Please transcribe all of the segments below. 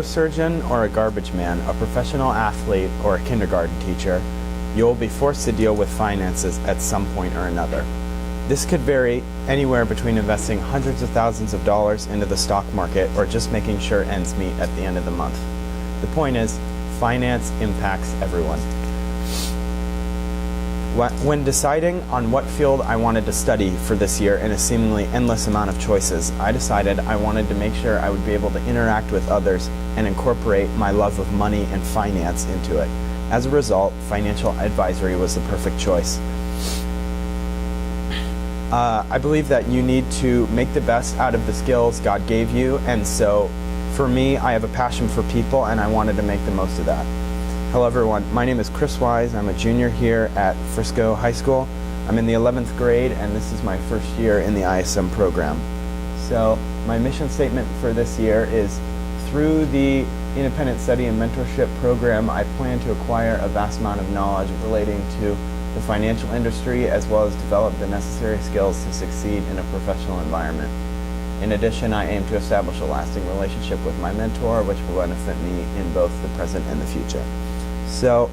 Surgeon or a garbage man, a professional athlete or a kindergarten teacher, you will be forced to deal with finances at some point or another. This could vary anywhere between investing hundreds of thousands of dollars into the stock market or just making sure ends meet at the end of the month. The point is, finance impacts everyone. When deciding on what field I wanted to study for this year in a seemingly endless amount of choices, I decided I wanted to make sure I would be able to interact with others and incorporate my love of money and finance into it. As a result, financial advisory was the perfect choice. I believe that you need to make the best out of the skills God gave you, and so for me, I have a passion for people and I wanted to make the most of that. Hello everyone, my name is Chris Wise. I'm a junior here at Frisco High School. I'm in the 11th grade and this is my first year in the ISM program. So my mission statement for this year is, through the Independent Study and Mentorship Program, I plan to acquire a vast amount of knowledge relating to the financial industry as well as develop the necessary skills to succeed in a professional environment. In addition, I aim to establish a lasting relationship with my mentor, which will benefit me in both the present and the future. So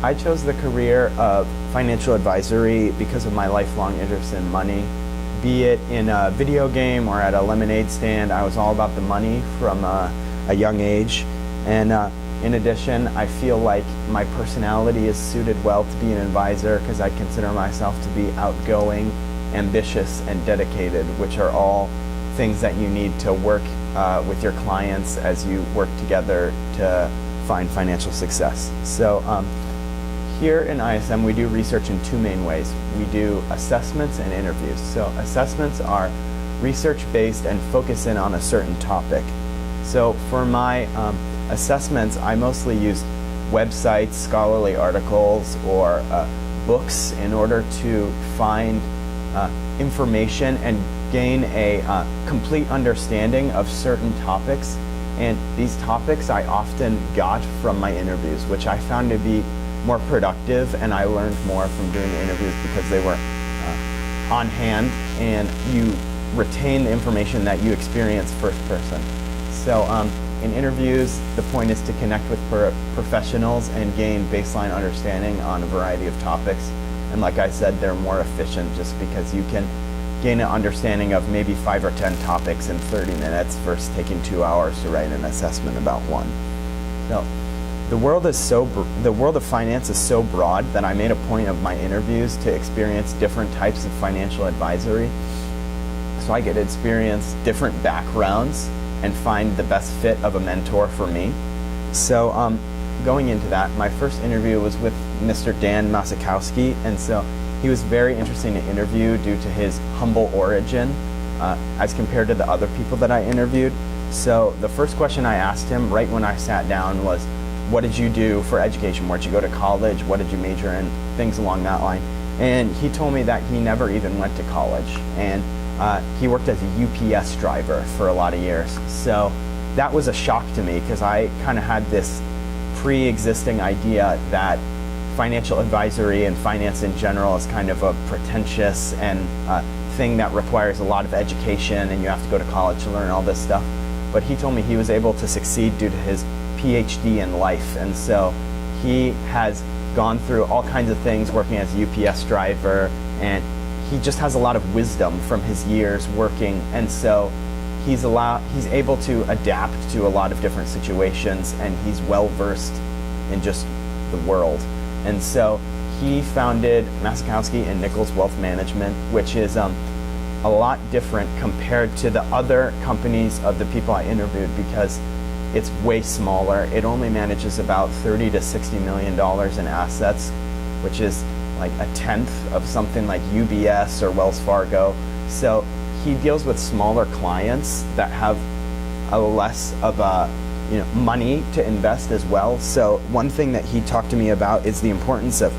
I chose the career of financial advisory because of my lifelong interest in money. Be it in a video game or at a lemonade stand, I was all about the money from a young age. And in addition, I feel like my personality is suited well to be an advisor because I consider myself to be outgoing, ambitious, and dedicated, which are all things that you need to work with your clients as you work together to find financial success. So here in ISM, we do research in two main ways. We do assessments and interviews. So assessments are research-based and focus in on a certain topic. So for my assessments, I mostly use websites, scholarly articles, or books in order to find information and gain a complete understanding of certain topics. And these topics I often got from my interviews, which I found to be more productive, and I learned more from doing the interviews because they were on hand and you retain the information that you experience first person. So in interviews, the point is to connect with professionals and gain baseline understanding on a variety of topics. And like I said, they're more efficient just because you can gain an understanding of maybe 5 or 10 topics in 30 minutes versus taking 2 hours to write an assessment about one. So the world of finance is so broad that I made a point of my interviews to experience different types of financial advisory, so I could experience different backgrounds and find the best fit of a mentor for me. So going into that, my first interview was with Mr. Dan Masakowski, and so he was very interesting to interview due to his humble origin as compared to the other people that I interviewed. So the first question I asked him right when I sat down was, what did you do for education? Where'd you go to college? What did you major in? Things along that line. And he told me that he never even went to college. And he worked as a UPS driver for a lot of years. So that was a shock to me because I kind of had this pre-existing idea that financial advisory and finance in general is kind of a pretentious and thing that requires a lot of education and you have to go to college to learn all this stuff. But he told me he was able to succeed due to his PhD in life, and so he has gone through all kinds of things working as a UPS driver, and he just has a lot of wisdom from his years working, and so he's able to adapt to a lot of different situations, and he's well versed in just the world. And so he founded Masakowski and Nichols Wealth Management, which is a lot different compared to the other companies of the people I interviewed because it's way smaller. It only manages about $30 to $60 million in assets, which is like a tenth of something like UBS or Wells Fargo. So he deals with smaller clients that have a less of a money to invest as well. So one thing that he talked to me about is the importance of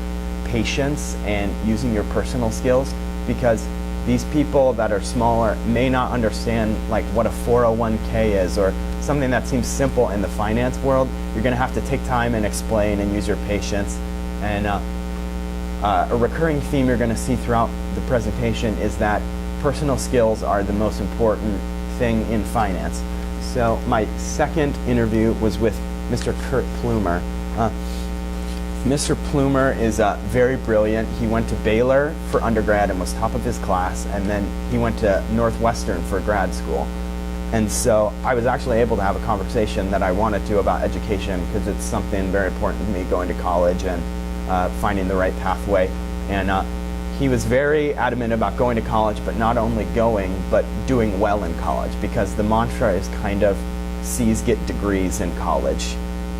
patience and using your personal skills, because these people that are smaller may not understand like what a 401k is or something that seems simple in the finance world. You're going to have to take time and explain and use your patience. And a recurring theme you're going to see throughout the presentation is that personal skills are the most important thing in finance. So my second interview was with Mr. Kurt Plumer. Mr. Plumer is very brilliant. He went to Baylor for undergrad and was top of his class, and then he went to Northwestern for grad school. And so I was actually able to have a conversation that I wanted to about education, because it's something very important to me, going to college and finding the right pathway. And he was very adamant about going to college, but not only going, but doing well in college, because the mantra is kind of C's get degrees in college,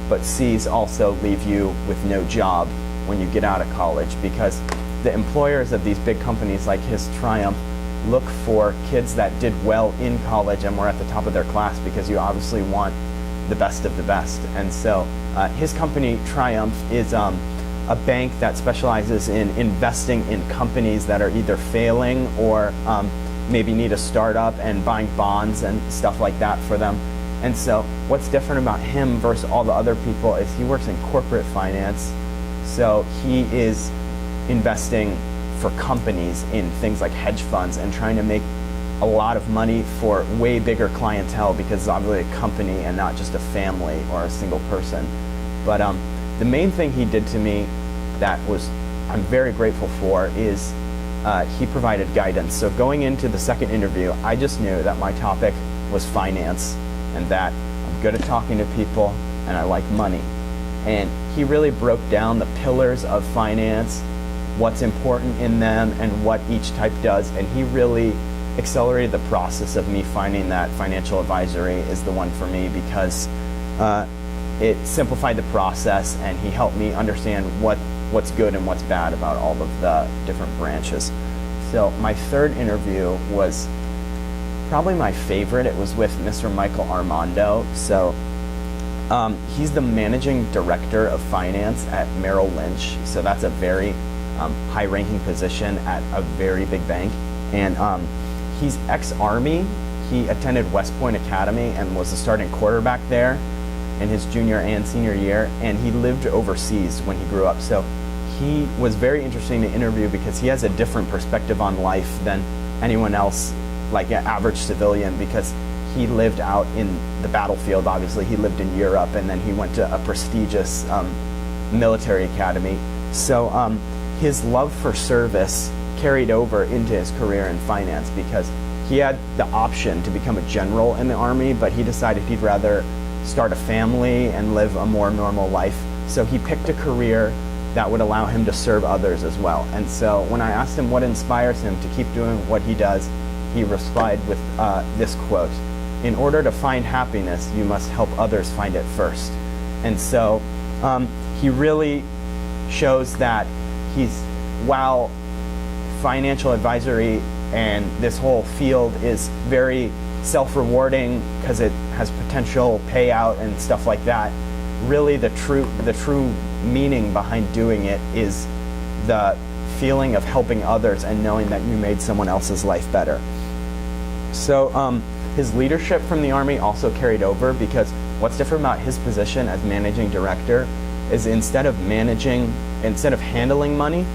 but C's also leave you with no job when you get out of college, because the employers of these big companies like his Triumph look for kids that did well in college and were at the top of their class, because you obviously want the best of the best. And so his company Triumph is a bank that specializes in investing in companies that are either failing or maybe need a startup, and buying bonds and stuff like that for them. And so what's different about him versus all the other people is he works in corporate finance. So he is investing for companies in things like hedge funds and trying to make a lot of money for way bigger clientele, because it's obviously a company and not just a family or a single person. But the main thing he did to me that I'm very grateful for is he provided guidance. So going into the second interview, I just knew that my topic was finance, and that I'm good at talking to people and I like money. And he really broke down the pillars of finance, what's important in them, and what each type does. And he really accelerated the process of me finding that financial advisory is the one for me, because it simplified the process, and he helped me understand what's good and what's bad about all of the different branches. So my third interview was probably my favorite. It was with Mr. Michael Armando. So he's the managing director of finance at Merrill Lynch. So that's a very high-ranking position at a very big bank. And he's ex-Army. He attended West Point Academy and was the starting quarterback there in his junior and senior year. And he lived overseas when he grew up. So he was very interesting to interview, because he has a different perspective on life than anyone else, like an average civilian, because he lived out in the battlefield. Obviously, he lived in Europe, and then he went to a prestigious military academy. So his love for service carried over into his career in finance, because he had the option to become a general in the Army, but he decided he'd rather start a family and live a more normal life. So he picked a career that would allow him to serve others as well. And so when I asked him what inspires him to keep doing what he does, he replied with this quote: "In order to find happiness, you must help others find it first." And so he really shows that while financial advisory and this whole field is very self-rewarding because it has potential payout and stuff like that, really the true meaning behind doing it is the feeling of helping others and knowing that you made someone else's life better. So his leadership from the Army also carried over, because what's different about his position as managing director is instead of handling money,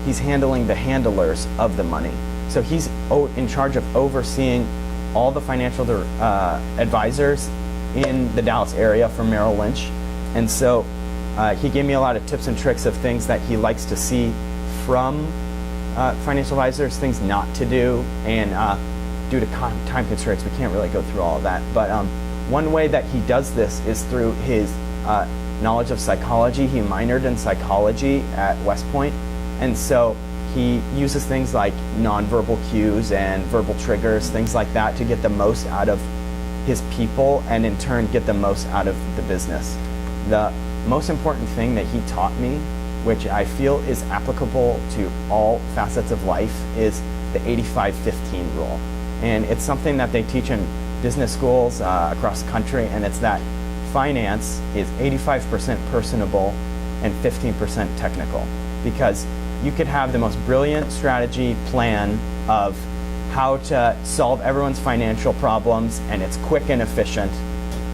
he's handling the handlers of the money. So he's in charge of overseeing all the financial advisors in the Dallas area for Merrill Lynch. And so he gave me a lot of tips and tricks of things that he likes to see from financial advisors, things not to do, and due to time constraints, we can't really go through all of that. But one way that he does this is through his knowledge of psychology. He minored in psychology at West Point, and so he uses things like nonverbal cues and verbal triggers, things like that, to get the most out of his people and in turn get the most out of the business. The most important thing that he taught me, which I feel is applicable to all facets of life, is the 85-15 rule. And it's something that they teach in business schools across the country, and it's that finance is 85% personable and 15% technical. Because you could have the most brilliant strategy plan of how to solve everyone's financial problems, and it's quick and efficient,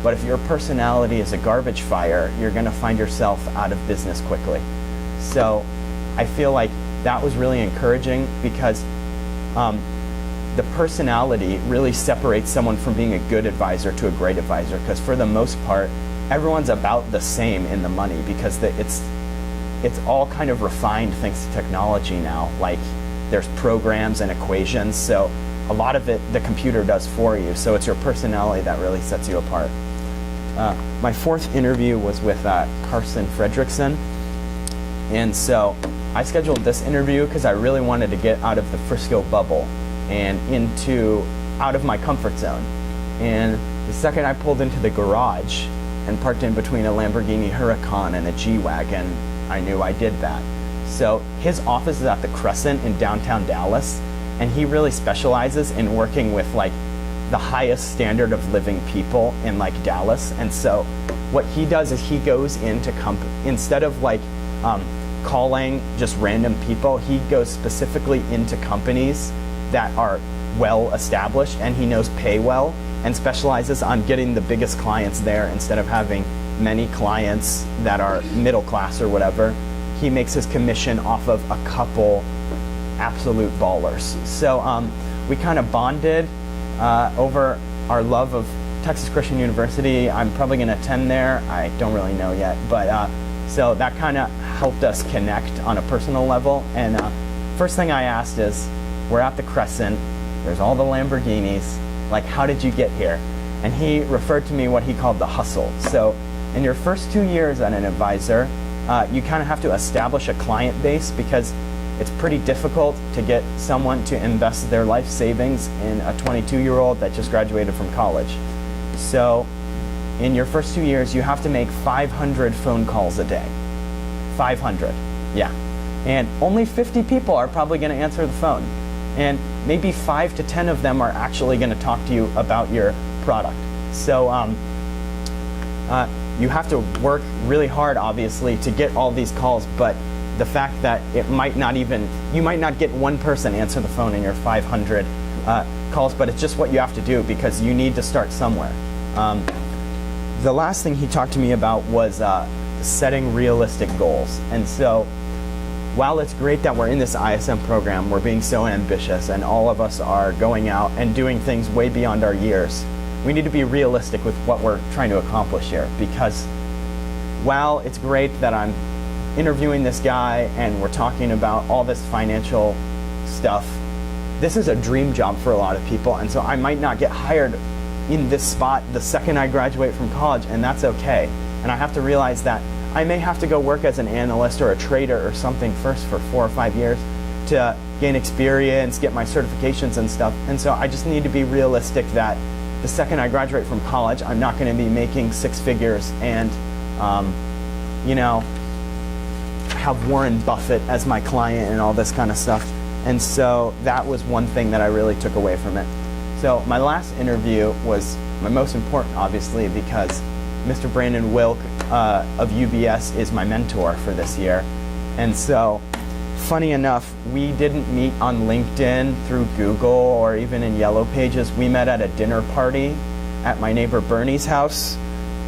but if your personality is a garbage fire, you're going to find yourself out of business quickly. So I feel like that was really encouraging, because the personality really separates someone from being a good advisor to a great advisor, because for the most part, everyone's about the same in the money, because it's all kind of refined thanks to technology now. Like, there's programs and equations, so a lot of it the computer does for you. So it's your personality that really sets you apart. My fourth interview was with Carson Fredrickson. And so I scheduled this interview because I really wanted to get out of the Frisco bubble and out of my comfort zone. And the second I pulled into the garage and parked in between a Lamborghini Huracan and a G-Wagon, I knew I did that. So his office is at the Crescent in downtown Dallas, and he really specializes in working with like the highest standard of living people in like Dallas. And so what he does is he goes into instead of like calling just random people, he goes specifically into companies that are well established and he knows pay well, and specializes on getting the biggest clients there instead of having many clients that are middle class or whatever. He makes his commission off of a couple absolute ballers. So we kind of bonded over our love of Texas Christian University. I'm probably going to attend there. I don't really know yet, but so that kind of helped us connect on a personal level. And first thing I asked is, we're at the Crescent, there's all the Lamborghinis, like, how did you get here? And he referred to me what he called the hustle. So in your first 2 years as an advisor, you kind of have to establish a client base, because it's pretty difficult to get someone to invest their life savings in a 22-year-old that just graduated from college. So in your first 2 years, you have to make 500 phone calls a day. 500, yeah. And only 50 people are probably going to answer the phone. And maybe 5 to 10 of them are actually going to talk to you about your product. So you have to work really hard, obviously, to get all these calls, but the fact that you might not get one person answer the phone in your 500 calls, but it's just what you have to do because you need to start somewhere. The last thing he talked to me about was setting realistic goals. And so while it's great that we're in this ISM program, we're being so ambitious and all of us are going out and doing things way beyond our years, we need to be realistic with what we're trying to accomplish here. Because while it's great that I'm interviewing this guy and we're talking about all this financial stuff, this is a dream job for a lot of people, and so I might not get hired in this spot the second I graduate from college, and that's okay. And I have to realize that I may have to go work as an analyst or a trader or something first for 4 or 5 years to gain experience, get my certifications and stuff. And so I just need to be realistic that the second I graduate from college, I'm not going to be making 6 figures and, have Warren Buffett as my client and all this kind of stuff. And so that was one thing that I really took away from it. So my last interview was my most important, obviously, because Mr. Brandon Wilk of UBS is my mentor for this year. And so, funny enough, we didn't meet on LinkedIn, through Google, or even in Yellow Pages. We met at a dinner party at my neighbor Bernie's house.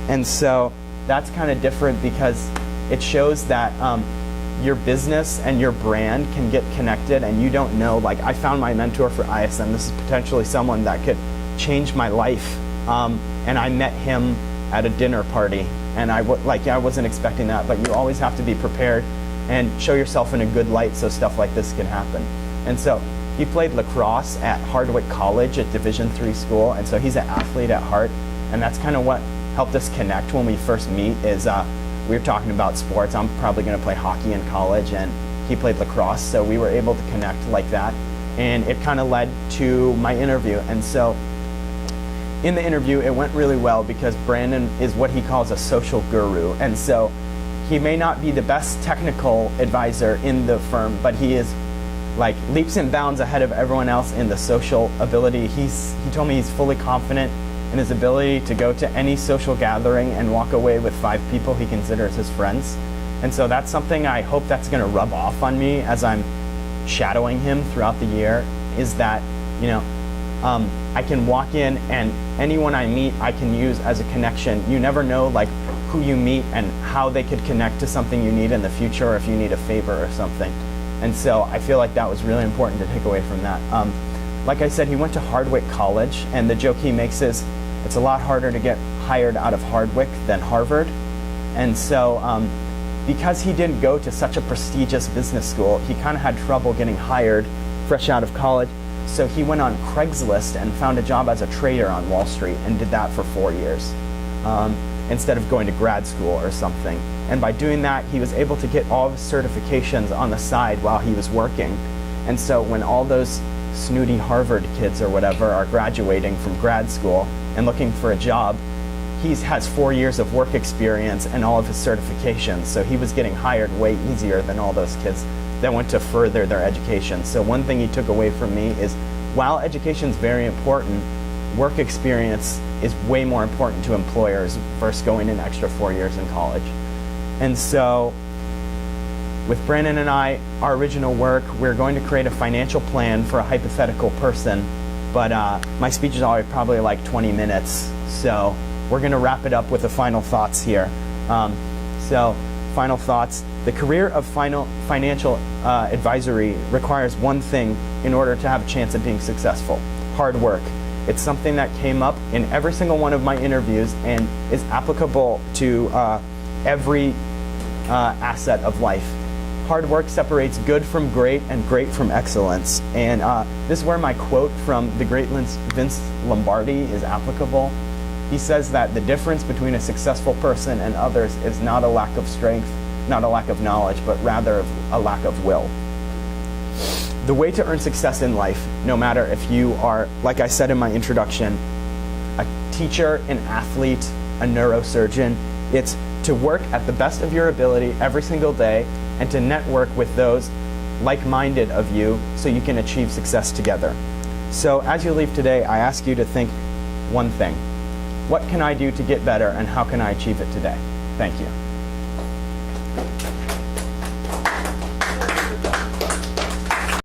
And so that's kind of different because it shows that your business and your brand can get connected, and you don't know, like, I found my mentor for ISM. This is potentially someone that could change my life. And I met him at a dinner party, and I wasn't expecting that, but you always have to be prepared and show yourself in a good light so stuff like this can happen. And so he played lacrosse at Hardwick College, at Division III school, and so he's an athlete at heart, and that's kind of what helped us connect when we first meet. Is we were talking about sports. I'm probably going to play hockey in college, and he played lacrosse, so we were able to connect like that, and it kind of led to my interview. And so in the interview, it went really well because Brandon is what he calls a social guru. And so he may not be the best technical advisor in the firm, but he is like leaps and bounds ahead of everyone else in the social ability. He told me he's fully confident in his ability to go to any social gathering and walk away with 5 people he considers his friends. And so that's something I hope that's going to rub off on me as I'm shadowing him throughout the year, is that, I can walk in and anyone I meet I can use as a connection. You never know like who you meet and how they could connect to something you need in the future, or if you need a favor or something. And so I feel like that was really important to take away from that. like I said, he went to Hardwick College, and the joke he makes is it's a lot harder to get hired out of Hardwick than Harvard. And so because he didn't go to such a prestigious business school, he kind of had trouble getting hired fresh out of college. So he went on Craigslist and found a job as a trader on Wall Street and did that for 4 years instead of going to grad school or something. And by doing that, he was able to get all of his certifications on the side while he was working. And so when all those snooty Harvard kids or whatever are graduating from grad school and looking for a job, he has 4 years of work experience and all of his certifications. So he was getting hired way easier than all those kids that went to further their education. So one thing he took away from me is, while education is very important, work experience is way more important to employers versus going an extra 4 years in college. And so with Brandon and I, our original work, we're going to create a financial plan for a hypothetical person, but my speech is already probably like 20 minutes, so we're going to wrap it up with the final thoughts here. So, final thoughts. The career of financial advisory requires one thing in order to have a chance at being successful: hard work. It's something that came up in every single one of my interviews and is applicable to every asset of life. Hard work separates good from great and great from excellence. And this is where my quote from the great Vince Lombardi is applicable. He says that the difference between a successful person and others is not a lack of strength, not a lack of knowledge, but rather a lack of will. The way to earn success in life, no matter if you are, like I said in my introduction, a teacher, an athlete, a neurosurgeon, it's to work at the best of your ability every single day and to network with those like-minded of you so you can achieve success together. So as you leave today, I ask you to think one thing: what can I do to get better, and how can I achieve it today? Thank you.